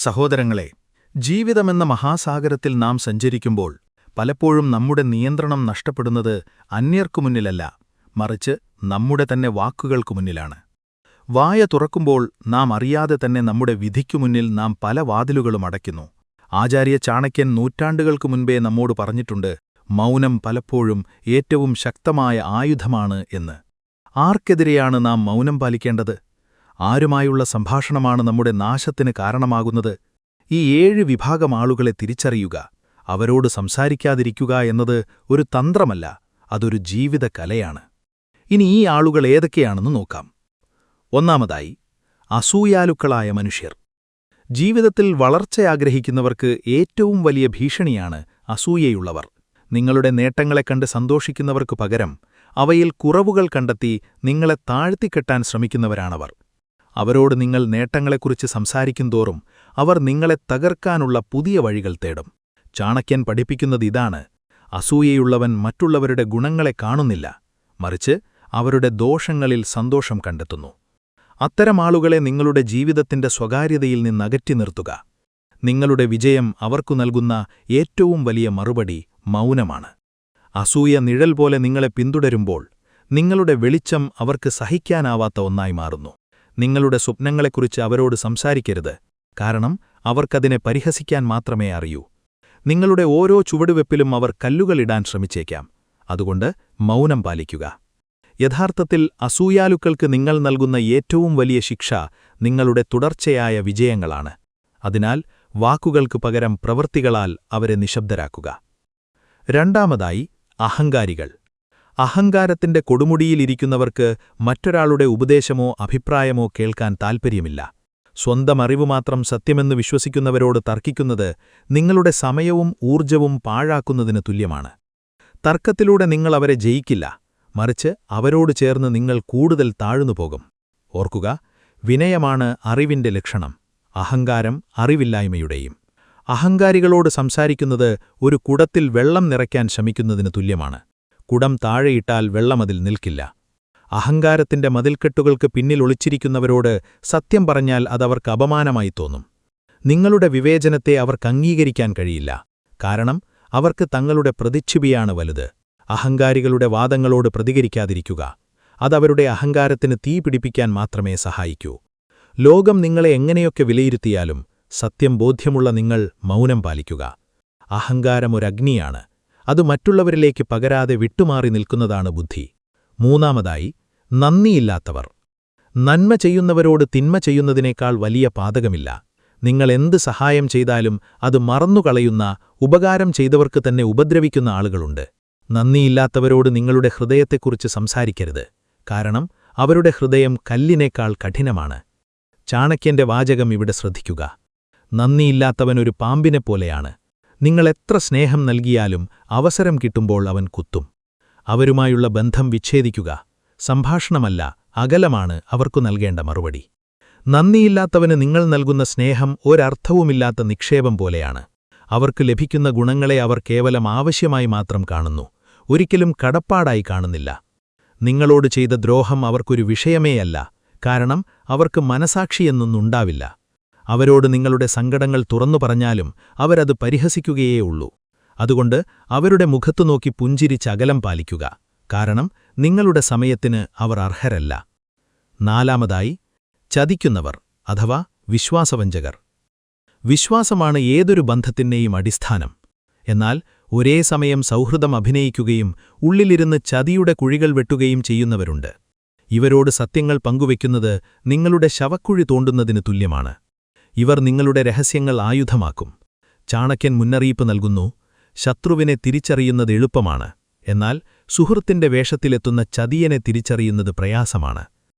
സഹോദരങ്ങളെ, ജീവിതമെന്ന മഹാസാഗരത്തിൽ നാം സഞ്ചരിക്കുമ്പോൾ പലപ്പോഴും നമ്മുടെ നിയന്ത്രണം നഷ്ടപ്പെടുന്നത് അന്യർക്കു മുന്നിലല്ല, മറിച്ച് നമ്മുടെ തന്നെ വാക്കുകൾക്കു മുന്നിലാണ്. വായ തുറക്കുമ്പോൾ നാം അറിയാതെ തന്നെ നമ്മുടെ വിധിക്കു മുന്നിൽ നാം പല വാതിലുകളും അടയ്ക്കുന്നു. ആചാര്യ ചാണക്യൻ നൂറ്റാണ്ടുകൾക്കു മുൻപേ നമ്മോട് പറഞ്ഞിട്ടുണ്ട്, മൗനം പലപ്പോഴും ഏറ്റവും ശക്തമായ ആയുധമാണ് എന്ന്. ആർക്കെതിരെയാണ് നാം മൗനം പാലിക്കേണ്ടത്? ആരുമായുള്ള സംഭാഷണമാണ് നമ്മുടെ നാശത്തിന് കാരണമാകുന്നത്? ഈ 7 വിഭാഗം ആളുകളെ തിരിച്ചറിയുക, അവരോട് സംസാരിക്കാതിരിക്കുക എന്നത് ഒരു തന്ത്രമല്ല, അതൊരു ജീവിത കലയാണ്. ഇനി ഈ ആളുകൾ ഏതൊക്കെയാണെന്ന് നോക്കാം. ഒന്നാമതായി, അസൂയാലുക്കളായ മനുഷ്യർ. ജീവിതത്തിൽ വളർച്ചയാഗ്രഹിക്കുന്നവർക്ക് ഏറ്റവും വലിയ ഭീഷണിയാണ് അസൂയയുള്ളവർ. നിങ്ങളുടെ നേട്ടങ്ങളെ കണ്ട് സന്തോഷിക്കുന്നവർക്കു പകരം അവയിൽ കുറവുകൾ കണ്ടെത്തി നിങ്ങളെ താഴ്ത്തിക്കെട്ടാൻ ശ്രമിക്കുന്നവരാണവർ. അവരോട് നിങ്ങൾ നേട്ടങ്ങളെക്കുറിച്ച് സംസാരിക്കുന്തോറും അവർ നിങ്ങളെ തകർക്കാനുള്ള പുതിയ വഴികൾ തേടും. ചാണക്യൻ പഠിപ്പിക്കുന്നതിതാണ്, അസൂയയുള്ളവൻ മറ്റുള്ളവരുടെ ഗുണങ്ങളെ കാണുന്നില്ല, മറിച്ച് അവരുടെ ദോഷങ്ങളിൽ സന്തോഷം കണ്ടെത്തുന്നു. അത്തരം ആളുകളെ നിങ്ങളുടെ ജീവിതത്തിന്റെ സ്വകാര്യതയിൽ നിന്നകറ്റി നിർത്തുക. നിങ്ങളുടെ വിജയം അവർക്കു നൽകുന്ന ഏറ്റവും വലിയ മറുപടി മൗനമാണ്. അസൂയ നിഴൽ പോലെ നിങ്ങളെ പിന്തുടരുമ്പോൾ നിങ്ങളുടെ വെളിച്ചം അവർക്ക് സഹിക്കാനാവാത്ത ഒന്നായി മാറുന്നു. നിങ്ങളുടെ സ്വപ്നങ്ങളെക്കുറിച്ച് അവരോട് സംസാരിക്കരുത്, കാരണം അവർക്കതിനെ പരിഹസിക്കാൻ മാത്രമേ അറിയൂ. നിങ്ങളുടെ ഓരോ ചുവടുവെപ്പിലും അവർ കല്ലുകളിടാൻ ശ്രമിച്ചേക്കാം. അതുകൊണ്ട് മൗനം പാലിക്കുക. യഥാർത്ഥത്തിൽ അസൂയാലുക്കൾക്ക് നിങ്ങൾ നൽകുന്ന ഏറ്റവും വലിയ ശിക്ഷ നിങ്ങളുടെ തുടർച്ചയായ വിജയങ്ങളാണ്. അതിനാൽ വാക്കുകൾക്ക് പകരം പ്രവൃത്തികളാൽ അവരെ നിശബ്ദരാക്കുക. രണ്ടാമതായി, അഹങ്കാരികൾ. അഹങ്കാരത്തിന്റെ കൊടുമുടിയിലിരിക്കുന്നവർക്ക് മറ്റൊരാളുടെ ഉപദേശമോ അഭിപ്രായമോ കേൾക്കാൻ താൽപ്പര്യമില്ല. സ്വന്തം അറിവുമാത്രം സത്യമെന്ന് വിശ്വസിക്കുന്നവരോട് തർക്കിക്കുന്നത് നിങ്ങളുടെ സമയവും ഊർജ്ജവും പാഴാക്കുന്നതിന് തുല്യമാണ്. തർക്കത്തിലൂടെ നിങ്ങൾ അവരെ ജയിക്കില്ല, മറിച്ച് അവരോട് ചേർന്ന് നിങ്ങൾ കൂടുതൽ താഴ്ന്നുപോകും. ഓർക്കുക, വിനയമാണ് അറിവിന്റെ ലക്ഷണം, അഹങ്കാരം അറിവില്ലായ്മയുടെയും. അഹങ്കാരികളോട് സംസാരിക്കുന്നത് ഒരു കുടത്തിൽ വെള്ളം നിറയ്ക്കാൻ ശ്രമിക്കുന്നതിന് തുല്യമാണ്. കുടം താഴെയിട്ടാൽ വെള്ളമതിൽ നിൽക്കില്ല. അഹങ്കാരത്തിന്റെ മതിൽക്കെട്ടുകൾക്ക് പിന്നിൽ ഒളിച്ചിരിക്കുന്നവരോട് സത്യം പറഞ്ഞാൽ അതവർക്ക് അപമാനമായി തോന്നും. നിങ്ങളുടെ വിവേചനത്തെ അവർക്ക് അംഗീകരിക്കാൻ കഴിയില്ല, കാരണം അവർക്ക് തങ്ങളുടെ പ്രതിച്ഛിബിയാണ് വലുത്. അഹങ്കാരികളുടെ വാദങ്ങളോട് പ്രതികരിക്കാതിരിക്കുക, അതവരുടെ അഹങ്കാരത്തിന് തീ പിടിപ്പിക്കാൻ മാത്രമേ സഹായിക്കൂ. ലോകം നിങ്ങളെ എങ്ങനെയൊക്കെ വിലയിരുത്തിയാലും സത്യം ബോധ്യമുള്ള നിങ്ങൾ മൗനം പാലിക്കുക. അഹങ്കാരം ഒരഗ്നിയാണ്, അത് മറ്റുള്ളവരിലേക്ക് പകരാതെ വിട്ടുമാറി നിൽക്കുന്നതാണ് ബുദ്ധി. മൂന്നാമതായി, നന്ദിയില്ലാത്തവർ. നന്മ ചെയ്യുന്നവരോട് തിന്മ ചെയ്യുന്നതിനേക്കാൾ വലിയ പാതകമില്ല. നിങ്ങൾ എന്ത് സഹായം ചെയ്താലും അത് മറന്നുകളയുന്ന, ഉപകാരം ചെയ്തവർക്ക് തന്നെ ഉപദ്രവിക്കുന്ന ആളുകളുണ്ട്. നന്ദിയില്ലാത്തവരോട് നിങ്ങളുടെ ഹൃദയത്തെക്കുറിച്ച് സംസാരിക്കരുത്, കാരണം അവരുടെ ഹൃദയം കല്ലിനേക്കാൾ കഠിനമാണ്. ചാണക്യന്റെ വാചകം ഇവിടെ ശ്രദ്ധിക്കുക. നന്ദിയില്ലാത്തവനൊരു പാമ്പിനെപ്പോലെയാണ്. നിങ്ങളെത്ര സ്നേഹം നൽകിയാലും അവസരം കിട്ടുമ്പോൾ അവൻ കുത്തും. അവരുമായുള്ള ബന്ധം വിച്ഛേദിക്കുക. സംഭാഷണമല്ല, അകലമാണ് അവർക്കു നൽകേണ്ട മറുപടി. നന്ദിയില്ലാത്തവന് നിങ്ങൾ നൽകുന്ന സ്നേഹം ഒരർത്ഥവുമില്ലാത്ത നിക്ഷേപം പോലെയാണ്. അവർക്ക് ലഭിക്കുന്ന ഗുണങ്ങളെ അവർ കേവലം ആവശ്യമായി മാത്രം കാണുന്നു, ഒരിക്കലും കടപ്പാടായി കാണുന്നില്ല. നിങ്ങളോട് ചെയ്ത ദ്രോഹം അവർക്കൊരു വിഷയമേയല്ല, കാരണം അവർക്ക് മനസാക്ഷിയെന്നൊന്നുണ്ടാവില്ല. അവരോട് നിങ്ങളുടെ സങ്കടങ്ങൾ തുറന്നു പറഞ്ഞാലും അവരത് പരിഹസിക്കുകയേ ഉള്ളൂ. അതുകൊണ്ട് അവരുടെ മുഖത്തു നോക്കി പുഞ്ചിരിച്ച് അകലം പാലിക്കുക, കാരണം നിങ്ങളുടെ സമയത്തിന് അവർ അർഹരല്ല. നാലാമതായി, ചതിക്കുന്നവർ അഥവാ വിശ്വാസവഞ്ചകർ. വിശ്വാസമാണ് ഏതൊരു ബന്ധത്തിന്റെയും അടിസ്ഥാനം. എന്നാൽ ഒരേ സമയം സൗഹൃദം അഭിനയിക്കുകയും ഉള്ളിലിരുന്ന് ചതിയുടെ കുഴികൾ വെട്ടുകയും ചെയ്യുന്നവരുണ്ട്. ഇവരോട് സത്യങ്ങൾ പങ്കുവയ്ക്കുന്നത് നിങ്ങളുടെ ശവക്കുഴി തോണ്ടുന്നതിന് തുല്യമാണ്. ഇവർ നിങ്ങളുടെ രഹസ്യങ്ങൾ ആയുധമാക്കും. ചാണക്യൻ മുന്നറിയിപ്പ് നൽകുന്നു, ശത്രുവിനെ തിരിച്ചറിയുന്നത് എളുപ്പമാണ്, എന്നാൽ സുഹൃത്തിന്റെ വേഷത്തിലെത്തുന്ന ചതിയനെ തിരിച്ചറിയുന്നത് പ്രയാസമാണ്.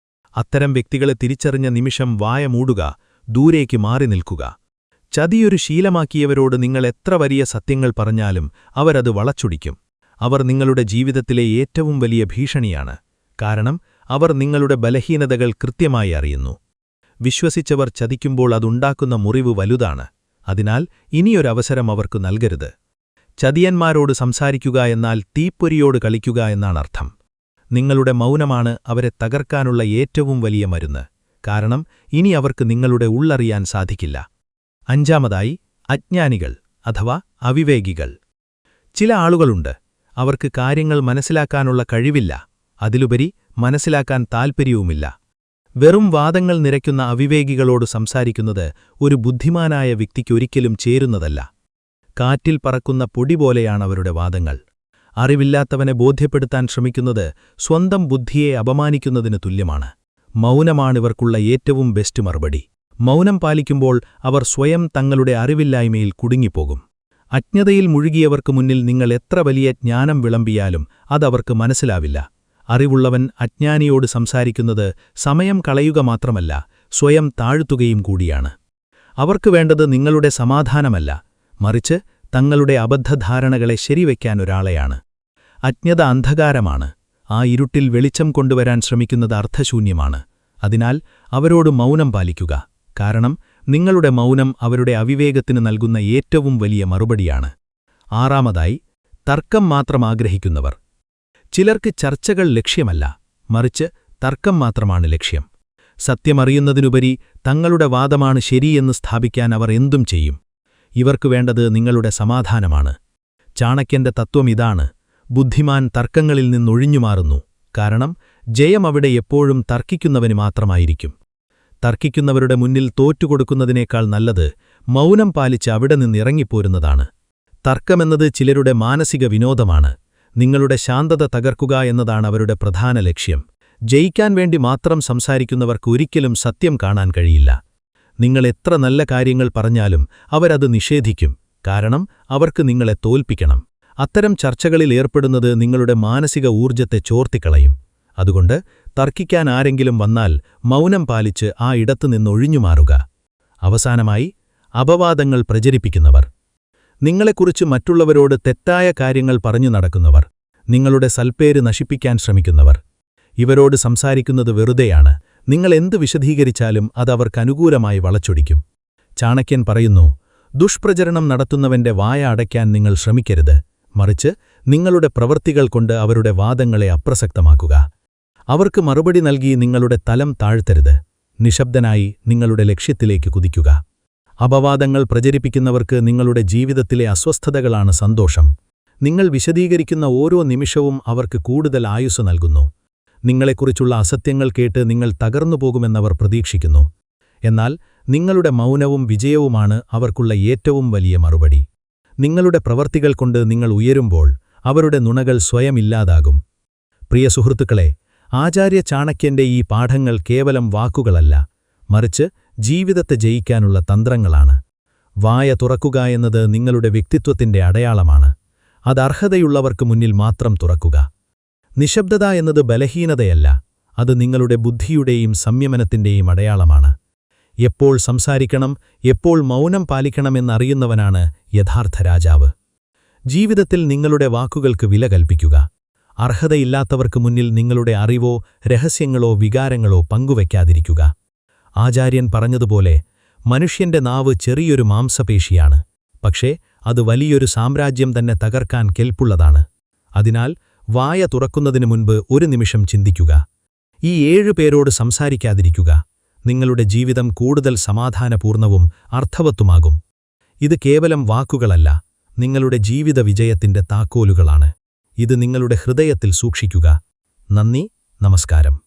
അത്തരം വ്യക്തികളെ തിരിച്ചറിഞ്ഞ നിമിഷം വായ മൂടുക, ദൂരേക്ക് മാറി നിൽക്കുക. ചതിയൊരു ശീലമാക്കിയവരോട് നിങ്ങൾ എത്ര വലിയ സത്യങ്ങൾ പറഞ്ഞാലും അവരത് വളച്ചൊടിക്കും. അവർ നിങ്ങളുടെ ജീവിതത്തിലെ ഏറ്റവും വലിയ ഭീഷണിയാണ്, കാരണം അവർ നിങ്ങളുടെ ബലഹീനതകൾ കൃത്യമായി അറിയുന്നു. വിശ്വസിച്ചവർ ചതിക്കുമ്പോൾ അതുണ്ടാക്കുന്ന മുറിവ് വലുതാണ്. അതിനാൽ ഇനിയൊരവസരം അവർക്കു നൽകരുത്. ചതിയന്മാരോട് സംസാരിക്കുക എന്നാൽ തീപ്പൊരിയോട് കളിക്കുക എന്നാണർത്ഥം. നിങ്ങളുടെ മൗനമാണ് അവരെ തകർക്കാനുള്ള ഏറ്റവും വലിയ മരുന്ന്, കാരണം ഇനി അവർക്ക് നിങ്ങളുടെ ഉള്ളറിയാൻ സാധിക്കില്ല. അഞ്ചാമതായി അജ്ഞാനികൾ അഥവാ അവിവേകികൾ. ചില ആളുകളുണ്ട്, അവർക്ക് കാര്യങ്ങൾ മനസ്സിലാക്കാനുള്ള കഴിവില്ല, അതിലുപരി മനസ്സിലാക്കാൻ താൽപ്പര്യവുമില്ല. വെറും വാദങ്ങൾ നിരയ്ക്കുന്ന അവിവേകികളോട് സംസാരിക്കുന്നത് ഒരു ബുദ്ധിമാനായ വ്യക്തിക്കൊരിക്കലും ചേരുന്നതല്ല. കാറ്റിൽ പറക്കുന്ന പൊടി പോലെയാണവരുടെ വാദങ്ങൾ. അറിവില്ലാത്തവനെ ബോധ്യപ്പെടുത്താൻ ശ്രമിക്കുന്നത് സ്വന്തം ബുദ്ധിയെ അപമാനിക്കുന്നതിന് തുല്യമാണ്. മൗനമാണിവർക്കുള്ള ഏറ്റവും ബെസ്റ്റ് മറുപടി. മൗനം പാലിക്കുമ്പോൾ അവർ സ്വയം തങ്ങളുടെ അറിവില്ലായ്മയിൽ കുടുങ്ങിപ്പോകും. അജ്ഞതയിൽ മുഴുകിയവർക്ക് മുന്നിൽ നിങ്ങൾ എത്ര വലിയ ജ്ഞാനം വിളമ്പിയാലും അതവർക്ക് മനസ്സിലാവില്ല. അറിവുള്ളവൻ അജ്ഞാനിയോട് സംസാരിക്കുന്നത് സമയം കളയുക മാത്രമല്ല, സ്വയം താഴ്ത്തുകയും കൂടിയാണ്. അവർക്ക് വേണ്ടത് നിങ്ങളുടെ സമാധാനമല്ല, മറിച്ച് തങ്ങളുടെ അബദ്ധധാരണകളെ ശരിവയ്ക്കാൻ ഒരാളെയാണ്. അജ്ഞത അന്ധകാരമാണ്. ആ ഇരുട്ടിൽ വെളിച്ചം കൊണ്ടുവരാൻ ശ്രമിക്കുന്നത് അർത്ഥശൂന്യമാണ്. അതിനാൽ അവരോട് മൗനം പാലിക്കുക. കാരണം നിങ്ങളുടെ മൗനം അവരുടെ അവിവേകത്തിന് നൽകുന്ന ഏറ്റവും വലിയ മറുപടിയാണ്. ആറാമതായി തർക്കം മാത്രം ആഗ്രഹിക്കുന്നവർ. ചിലർക്ക് ചർച്ചകൾ ലക്ഷ്യമല്ല, മറിച്ച് തർക്കം മാത്രമാണ് ലക്ഷ്യം. സത്യമറിയുന്നതിനുപരി തങ്ങളുടെ വാദമാണ് ശരിയെന്ന് സ്ഥാപിക്കാൻ അവർ എന്തും ചെയ്യും. ഇവർക്ക് വേണ്ടത് നിങ്ങളുടെ സമാധാനമാണ്. ചാണക്യന്റെ തത്വം ഇതാണ്: ബുദ്ധിമാൻ തർക്കങ്ങളിൽ നിന്നൊഴിഞ്ഞുമാറുന്നു. കാരണം ജയം അവിടെ എപ്പോഴും തർക്കിക്കുന്നവന് മാത്രമായിരിക്കും. തർക്കിക്കുന്നവരുടെ മുന്നിൽ തോറ്റുകൊടുക്കുന്നതിനേക്കാൾ നല്ലത് മൗനം പാലിച്ച് അവിടെ നിന്നിറങ്ങിപ്പോരുന്നതാണ്. തർക്കമെന്നത് ചിലരുടെ മാനസിക വിനോദമാണ്. നിങ്ങളുടെ ശാന്തത തകർക്കുക എന്നതാണ് അവരുടെ പ്രധാന ലക്ഷ്യം. ജയിക്കാൻ വേണ്ടി മാത്രം സംസാരിക്കുന്നവർക്ക് ഒരിക്കലും സത്യം കാണാൻ കഴിയില്ല. നിങ്ങൾ എത്ര നല്ല കാര്യങ്ങൾ പറഞ്ഞാലും അവരത് നിഷേധിക്കും. കാരണം അവർക്ക് നിങ്ങളെ തോൽപ്പിക്കണം. അത്തരം ചർച്ചകളിൽ ഏർപ്പെടുന്നത് നിങ്ങളുടെ മാനസിക ഊർജ്ജത്തെ ചോർത്തിക്കളയും. അതുകൊണ്ട് തർക്കിക്കാൻ ആരെങ്കിലും വന്നാൽ മൗനം പാലിച്ച് ആ ഇടത്തുനിന്നൊഴിഞ്ഞുമാറുക. അവസാനമായി അപവാദങ്ങൾ പ്രചരിപ്പിക്കുന്നവർ. നിങ്ങളെക്കുറിച്ച് മറ്റുള്ളവരോട് തെറ്റായ കാര്യങ്ങൾ പറഞ്ഞു നടക്കുന്നവർ. നിങ്ങളുടെ സൽപ്പേര് നശിപ്പിക്കാൻ ശ്രമിക്കുന്നവർ. ഇവരോട് സംസാരിക്കുന്നത് വെറുതെയാണ്. നിങ്ങൾ എന്ത് വിശദീകരിച്ചാലും അതവർക്കനുകൂലമായി വളച്ചൊടിക്കും. ചാണക്യൻ പറയുന്നു, ദുഷ്പ്രചരണം നടത്തുന്നവന്റെ വായ അടയ്ക്കാൻ നിങ്ങൾ ശ്രമിക്കരുത്, മറിച്ച് നിങ്ങളുടെ പ്രവൃത്തികൾ കൊണ്ട് അവരുടെ വാദങ്ങളെ അപ്രസക്തമാക്കുക. അവർക്ക് മറുപടി നൽകി നിങ്ങളുടെ തലം താഴ്ത്തരുത്. നിശബ്ദനായി നിങ്ങളുടെ ലക്ഷ്യത്തിലേക്ക് കുതിക്കുക. അപവാദങ്ങൾ പ്രചരിപ്പിക്കുന്നവർക്ക് നിങ്ങളുടെ ജീവിതത്തിലെ അസ്വസ്ഥതകളാണ് സന്തോഷം. നിങ്ങൾ വിശദീകരിക്കുന്ന ഓരോ നിമിഷവും അവർക്ക് കൂടുതൽ ആയുസ്സ് നൽകുന്നു. നിങ്ങളെക്കുറിച്ചുള്ള അസത്യങ്ങൾ കേട്ട് നിങ്ങൾ തകർന്നുപോകുമെന്നവർ പ്രതീക്ഷിക്കുന്നു. എന്നാൽ നിങ്ങളുടെ മൗനവും വിജയവുമാണ് അവർക്കുള്ള ഏറ്റവും വലിയ മറുപടി. നിങ്ങളുടെ പ്രവർത്തികൾ കൊണ്ട് നിങ്ങൾ ഉയരുമ്പോൾ അവരുടെ നുണകൾ സ്വയം ഇല്ലാതാകും. പ്രിയ സുഹൃത്തുക്കളെ, ആചാര്യ ചാണക്യന്റെ ഈ പാഠങ്ങൾ കേവലം വാക്കുകളല്ല, മറിച്ച് ജീവിതത്തെ ജയിക്കാനുള്ള തന്ത്രങ്ങളാണ്. വായ തുറക്കുക എന്നത് നിങ്ങളുടെ വ്യക്തിത്വത്തിന്റെ അടയാളമാണ്. അത് അർഹതയുള്ളവർക്ക് മുന്നിൽ മാത്രം തുറക്കുക. നിശബ്ദത എന്നത് ബലഹീനതയല്ല, അത് നിങ്ങളുടെ ബുദ്ധിയുടെയും സംയമനത്തിന്റെയും അടയാളമാണ്. എപ്പോൾ സംസാരിക്കണം, എപ്പോൾ മൗനം പാലിക്കണമെന്നറിയുന്നവനാണ് യഥാർത്ഥ രാജാവ്. ജീവിതത്തിൽ നിങ്ങളുടെ വാക്കുകൾക്ക് വില കൽപ്പിക്കുക. അർഹതയില്ലാത്തവർക്ക് മുന്നിൽ നിങ്ങളുടെ അറിവോ രഹസ്യങ്ങളോ വികാരങ്ങളോ പങ്കുവയ്ക്കാതിരിക്കുക. ആചാര്യൻ പറഞ്ഞതുപോലെ, മനുഷ്യന്റെ നാവ് ചെറിയൊരു മാംസപേശിയാണ്, പക്ഷേ അത് വലിയൊരു സാമ്രാജ്യം തന്നെ തകർക്കാൻ കെൽപ്പുള്ളതാണ്. അതിനാൽ വായ തുറക്കുന്നതിനു മുൻപ് ഒരു നിമിഷം ചിന്തിക്കുക. ഈ 7 പേരോട് സംസാരിക്കാതിരിക്കുക. നിങ്ങളുടെ ജീവിതം കൂടുതൽ സമാധാനപൂർണവും അർത്ഥവത്തുമാകും. ഇത് കേവലം വാക്കുകളല്ല, നിങ്ങളുടെ ജീവിത വിജയത്തിന്റെ താക്കോലുകളാണ്. ഇത് നിങ്ങളുടെ ഹൃദയത്തിൽ സൂക്ഷിക്കുക. നന്ദി, നമസ്കാരം.